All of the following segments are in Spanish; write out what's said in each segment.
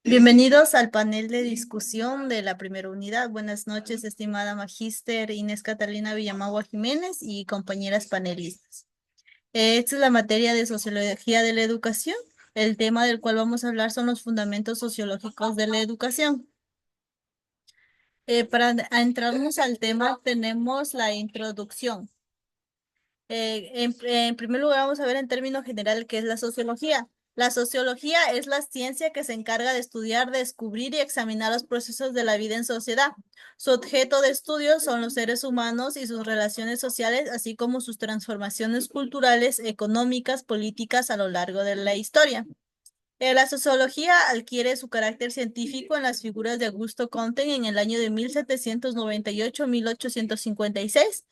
Bienvenidos al panel de discusión de la primera unidad. Buenas noches, estimada magíster Inés Catalina Villamagua Jiménez y compañeras panelistas. Esta es la materia de Sociología de la Educación. El tema del cual vamos a hablar son los fundamentos sociológicos de la educación. Para entrarnos al tema, tenemos la introducción. En primer lugar, vamos a ver en términos general qué es la sociología. La sociología es la ciencia que se encarga de estudiar, descubrir y examinar los procesos de la vida en sociedad. Su objeto de estudio son los seres humanos y sus relaciones sociales, así como sus transformaciones culturales, económicas, políticas a lo largo de la historia. La sociología adquiere su carácter científico en las figuras de Augusto Comte en el año de 1798-1856,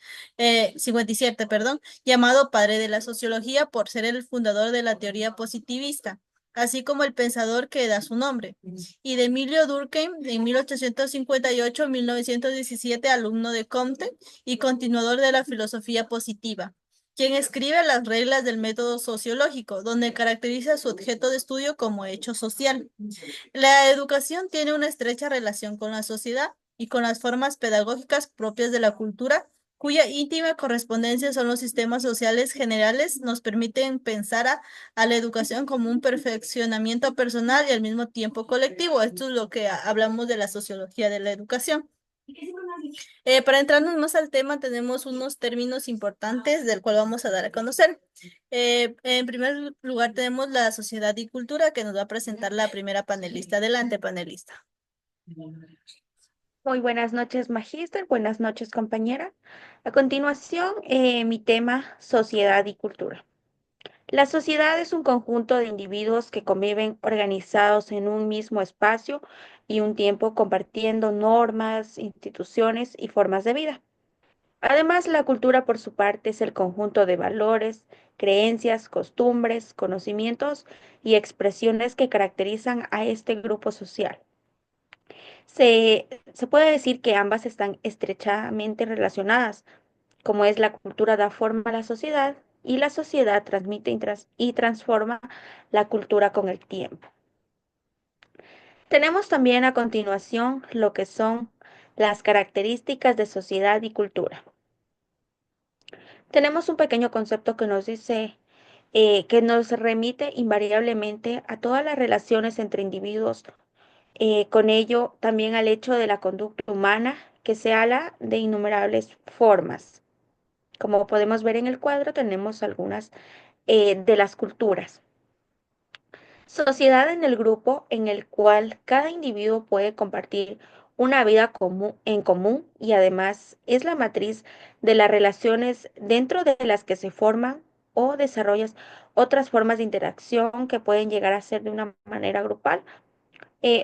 57, perdón, llamado padre de la sociología por ser el fundador de la teoría positivista, así como el pensador que da su nombre, y de Emilio Durkheim en 1858-1917, alumno de Comte y continuador de la filosofía positiva, quien escribe las reglas del método sociológico, donde caracteriza su objeto de estudio como hecho social. La educación tiene una estrecha relación con la sociedad y con las formas pedagógicas propias de la cultura, cuya íntima correspondencia son los sistemas sociales generales, nos permiten pensar a la educación como un perfeccionamiento personal y al mismo tiempo colectivo. Esto es lo que hablamos de la sociología de la educación. Para entrarnos más al tema, tenemos unos términos importantes del cual vamos a dar a conocer. En primer lugar, tenemos la sociedad y cultura que nos va a presentar la primera panelista. Adelante, panelista. Muy buenas noches, magíster. Buenas noches, compañera. A continuación, mi tema, sociedad y cultura. La sociedad es un conjunto de individuos que conviven organizados en un mismo espacio y un tiempo compartiendo normas, instituciones y formas de vida. Además, la cultura, por su parte, es el conjunto de valores, creencias, costumbres, conocimientos y expresiones que caracterizan a este grupo social. Se puede decir que ambas están estrechamente relacionadas, como es la cultura da forma a la sociedad y la sociedad transmite y transforma la cultura con el tiempo. Tenemos también a continuación lo que son las características de sociedad y cultura. Tenemos un pequeño concepto que nos dice que nos remite invariablemente a todas las relaciones entre individuos, con ello también al hecho de la conducta humana que se habla de innumerables formas. Como podemos ver en el cuadro, tenemos algunas de las culturas. Sociedad en el grupo en el cual cada individuo puede compartir una vida en común y además es la matriz de las relaciones dentro de las que se forman o desarrollas otras formas de interacción que pueden llegar a ser de una manera grupal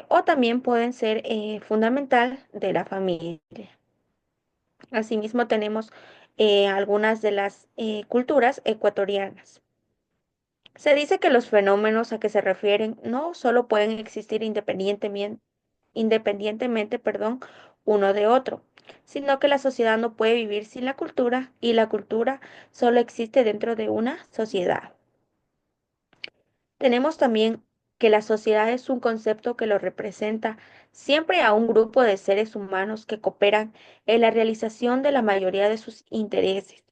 o también pueden ser fundamental de la familia. Asimismo, tenemos algunas de las culturas ecuatorianas. Se dice que los fenómenos a que se refieren no solo pueden existir independientemente, perdón, uno de otro, sino que la sociedad no puede vivir sin la cultura y la cultura solo existe dentro de una sociedad. Tenemos también que la sociedad es un concepto que lo representa siempre a un grupo de seres humanos que cooperan en la realización de la mayoría de sus intereses.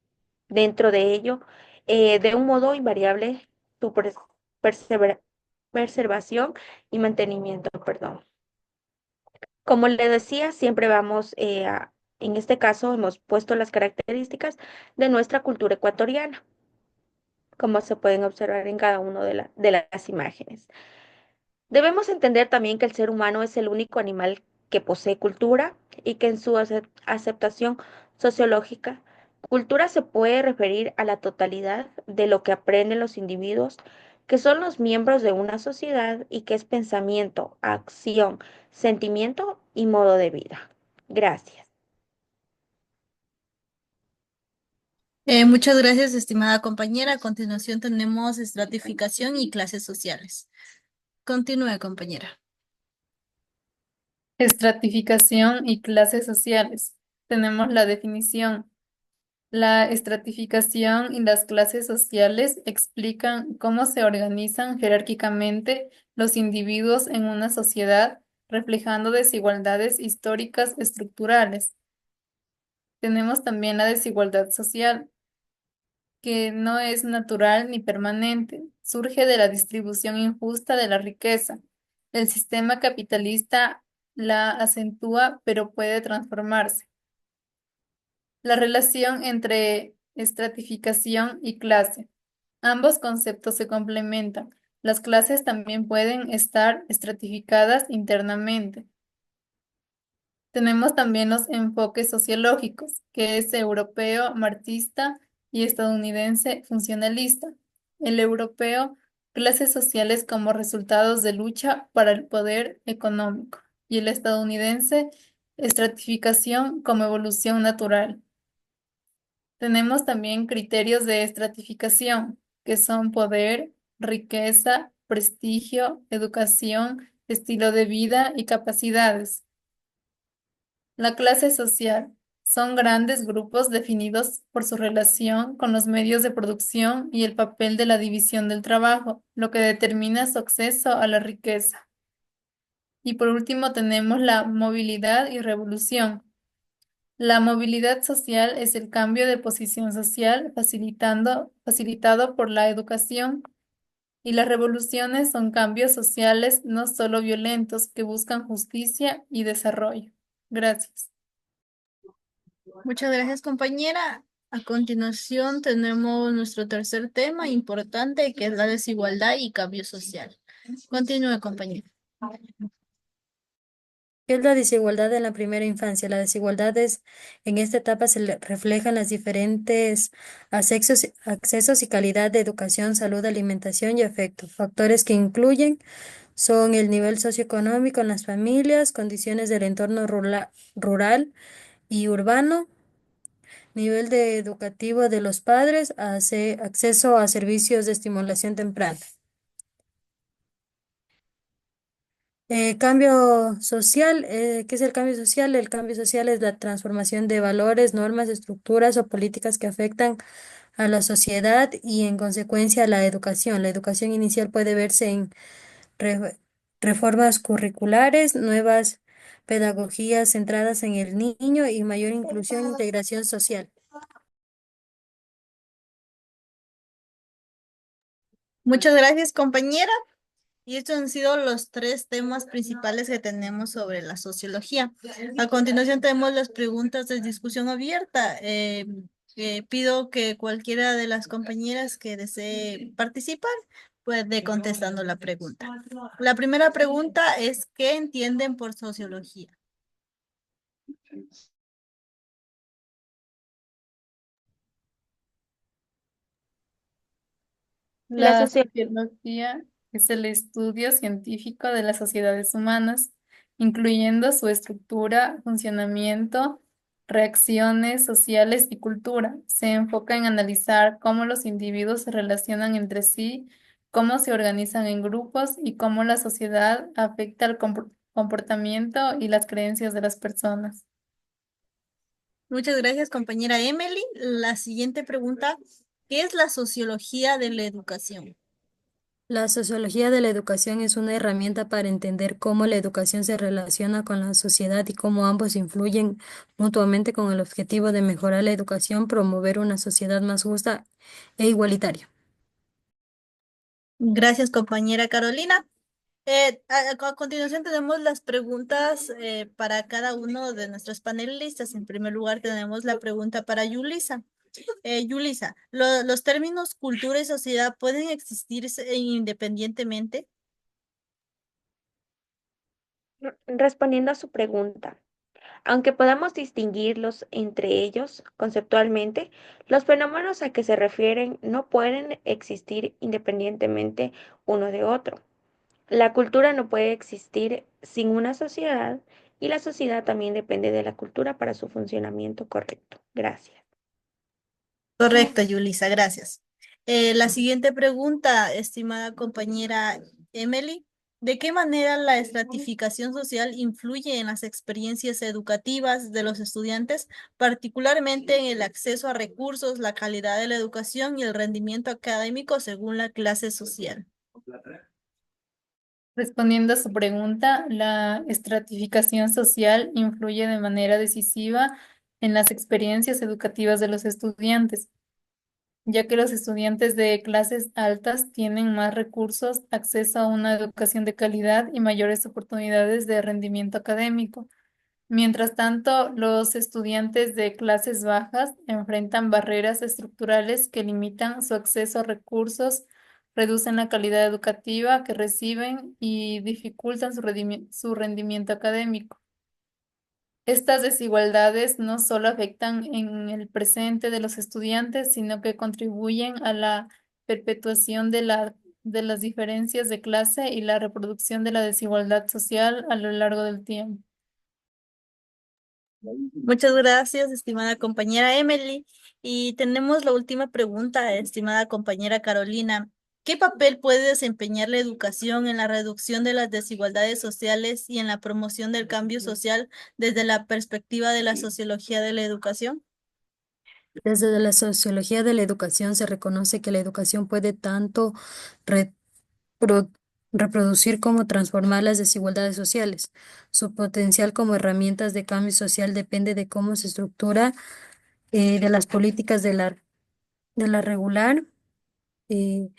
Dentro de ello, de un modo invariable, su persevera- preservación y mantenimiento, perdón. Como le decía, siempre en este caso hemos puesto las características de nuestra cultura ecuatoriana, como se pueden observar en cada una de las imágenes. Debemos entender también que el ser humano es el único animal que posee cultura y que en su aceptación sociológica, cultura se puede referir a la totalidad de lo que aprenden los individuos que son los miembros de una sociedad y que es pensamiento, acción, sentimiento y modo de vida. Gracias. Muchas gracias, estimada compañera. A continuación tenemos estratificación y clases sociales. Continúe, compañera. Estratificación y clases sociales. Tenemos la definición. La estratificación y las clases sociales explican cómo se organizan jerárquicamente los individuos en una sociedad, reflejando desigualdades históricas estructurales. Tenemos también la desigualdad social, que no es natural ni permanente, surge de la distribución injusta de la riqueza. El sistema capitalista la acentúa, pero puede transformarse. La relación entre estratificación y clase. Ambos conceptos se complementan. Las clases también pueden estar estratificadas internamente. Tenemos también los enfoques sociológicos, que es europeo, marxista y estadounidense, funcionalista. El europeo, clases sociales como resultados de lucha para el poder económico. Y el estadounidense, estratificación como evolución natural. Tenemos también criterios de estratificación, que son poder, riqueza, prestigio, educación, estilo de vida y capacidades. La clase social son grandes grupos definidos por su relación con los medios de producción y el papel de la división del trabajo, lo que determina su acceso a la riqueza. Y por último tenemos la movilidad y revolución. La movilidad social es el cambio de posición social facilitado por la educación, y las revoluciones son cambios sociales no solo violentos que buscan justicia y desarrollo. Gracias. Muchas gracias, compañera. A continuación tenemos nuestro tercer tema importante, que es la desigualdad y cambio social. Continúe, compañera. ¿Qué es la desigualdad en la primera infancia? La desigualdad es, en esta etapa reflejan las diferentes accesos y calidad de educación, salud, alimentación y afecto. Factores que incluyen son el nivel socioeconómico en las familias, condiciones del entorno rural y urbano, nivel de educativo de los padres, acceso a servicios de estimulación temprana. Cambio social, ¿qué es el cambio social? El cambio social es la transformación de valores, normas, estructuras o políticas que afectan a la sociedad y en consecuencia a la educación. La educación inicial puede verse en re- reformas curriculares, nuevas pedagogías centradas en el niño y mayor inclusión e integración social. Muchas gracias, compañera. Y estos han sido los tres temas principales que tenemos sobre la sociología. A continuación tenemos las preguntas de discusión abierta. Pido que cualquiera de las compañeras que desee participar puede contestando la pregunta. La primera pregunta es, ¿qué entienden por sociología? La La sociedad sociología es el estudio científico de las sociedades humanas, incluyendo su estructura, funcionamiento, reacciones sociales y cultura. Se enfoca en analizar cómo los individuos se relacionan entre sí, cómo se organizan en grupos y cómo la sociedad afecta el comportamiento y las creencias de las personas. Muchas gracias, compañera Emily. La siguiente pregunta, ¿qué es la sociología de la educación? La sociología de la educación es una herramienta para entender cómo la educación se relaciona con la sociedad y cómo ambos influyen mutuamente con el objetivo de mejorar la educación, promover una sociedad más justa e igualitaria. Gracias, compañera Carolina. A continuación tenemos las preguntas para cada uno de nuestros panelistas. En primer lugar tenemos la pregunta para Yulisa. Yulisa, ¿los términos cultura y sociedad pueden existir independientemente? Respondiendo a su pregunta, aunque podamos distinguirlos entre ellos conceptualmente, los fenómenos a que se refieren no pueden existir independientemente uno de otro. La cultura no puede existir sin una sociedad y la sociedad también depende de la cultura para su funcionamiento correcto. Gracias. Correcto, Yulisa, gracias. La siguiente pregunta, estimada compañera Emily. ¿De qué manera la estratificación social influye en las experiencias educativas de los estudiantes, particularmente en el acceso a recursos, la calidad de la educación y el rendimiento académico según la clase social? Respondiendo a su pregunta, la estratificación social influye de manera decisiva en las experiencias educativas de los estudiantes, ya que los estudiantes de clases altas tienen más recursos, acceso a una educación de calidad y mayores oportunidades de rendimiento académico. Mientras tanto, los estudiantes de clases bajas enfrentan barreras estructurales que limitan su acceso a recursos, reducen la calidad educativa que reciben y dificultan su rendimiento académico. Estas desigualdades no solo afectan en el presente de los estudiantes, sino que contribuyen a la perpetuación de las diferencias de clase y la reproducción de la desigualdad social a lo largo del tiempo. Muchas gracias, estimada compañera Emily. Y tenemos la última pregunta, estimada compañera Carolina. ¿Qué papel puede desempeñar la educación en la reducción de las desigualdades sociales y en la promoción del cambio social desde la perspectiva de la sociología de la educación? Desde la sociología de la educación se reconoce que la educación puede tanto repro- reproducir como transformar las desigualdades sociales. Su potencial como herramientas de cambio social depende de cómo se estructura, de las políticas de la regular, y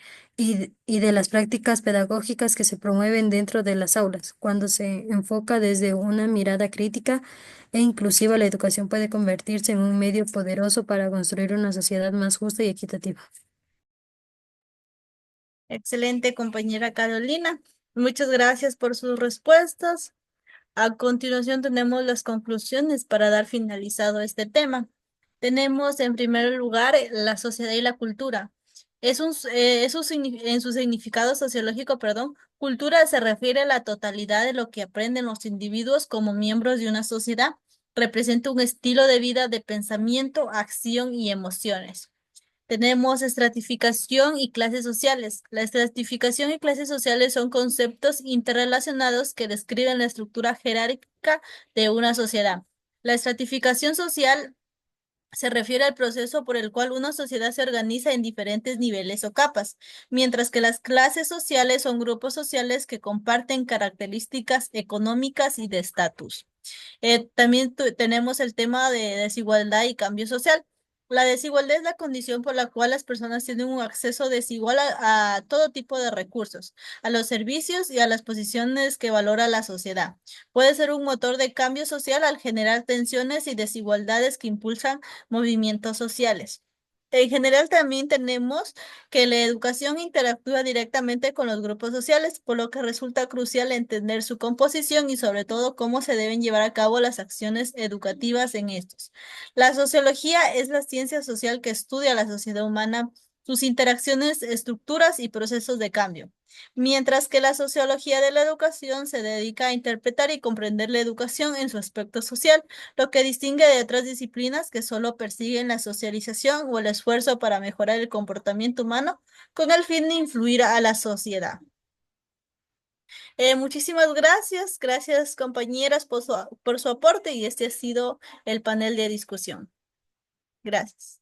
de las prácticas pedagógicas que se promueven dentro de las aulas. Cuando se enfoca desde una mirada crítica e inclusiva, la educación puede convertirse en un medio poderoso para construir una sociedad más justa y equitativa. Excelente, compañera Carolina. Muchas gracias por sus respuestas. A continuación tenemos las conclusiones para dar finalizado este tema. Tenemos en primer lugar la sociedad y la cultura. En su significado sociológico, perdón, cultura se refiere a la totalidad de lo que aprenden los individuos como miembros de una sociedad. Representa un estilo de vida de pensamiento, acción y emociones. Tenemos estratificación y clases sociales. La estratificación y clases sociales son conceptos interrelacionados que describen la estructura jerárquica de una sociedad. La estratificación social se refiere al proceso por el cual una sociedad se organiza en diferentes niveles o capas, mientras que las clases sociales son grupos sociales que comparten características económicas y de estatus. También tenemos el tema de desigualdad y cambio social. La desigualdad es la condición por la cual las personas tienen un acceso desigual a todo tipo de recursos, a los servicios y a las posiciones que valora la sociedad. Puede ser un motor de cambio social al generar tensiones y desigualdades que impulsan movimientos sociales. En general, también tenemos que la educación interactúa directamente con los grupos sociales, por lo que resulta crucial entender su composición y sobre todo cómo se deben llevar a cabo las acciones educativas en estos. La sociología es la ciencia social que estudia la sociedad humana, sus interacciones, estructuras y procesos de cambio, mientras que la sociología de la educación se dedica a interpretar y comprender la educación en su aspecto social, lo que distingue de otras disciplinas que solo persiguen la socialización o el esfuerzo para mejorar el comportamiento humano con el fin de influir a la sociedad. Muchísimas gracias, gracias compañeras por su aporte y este ha sido el panel de discusión. Gracias.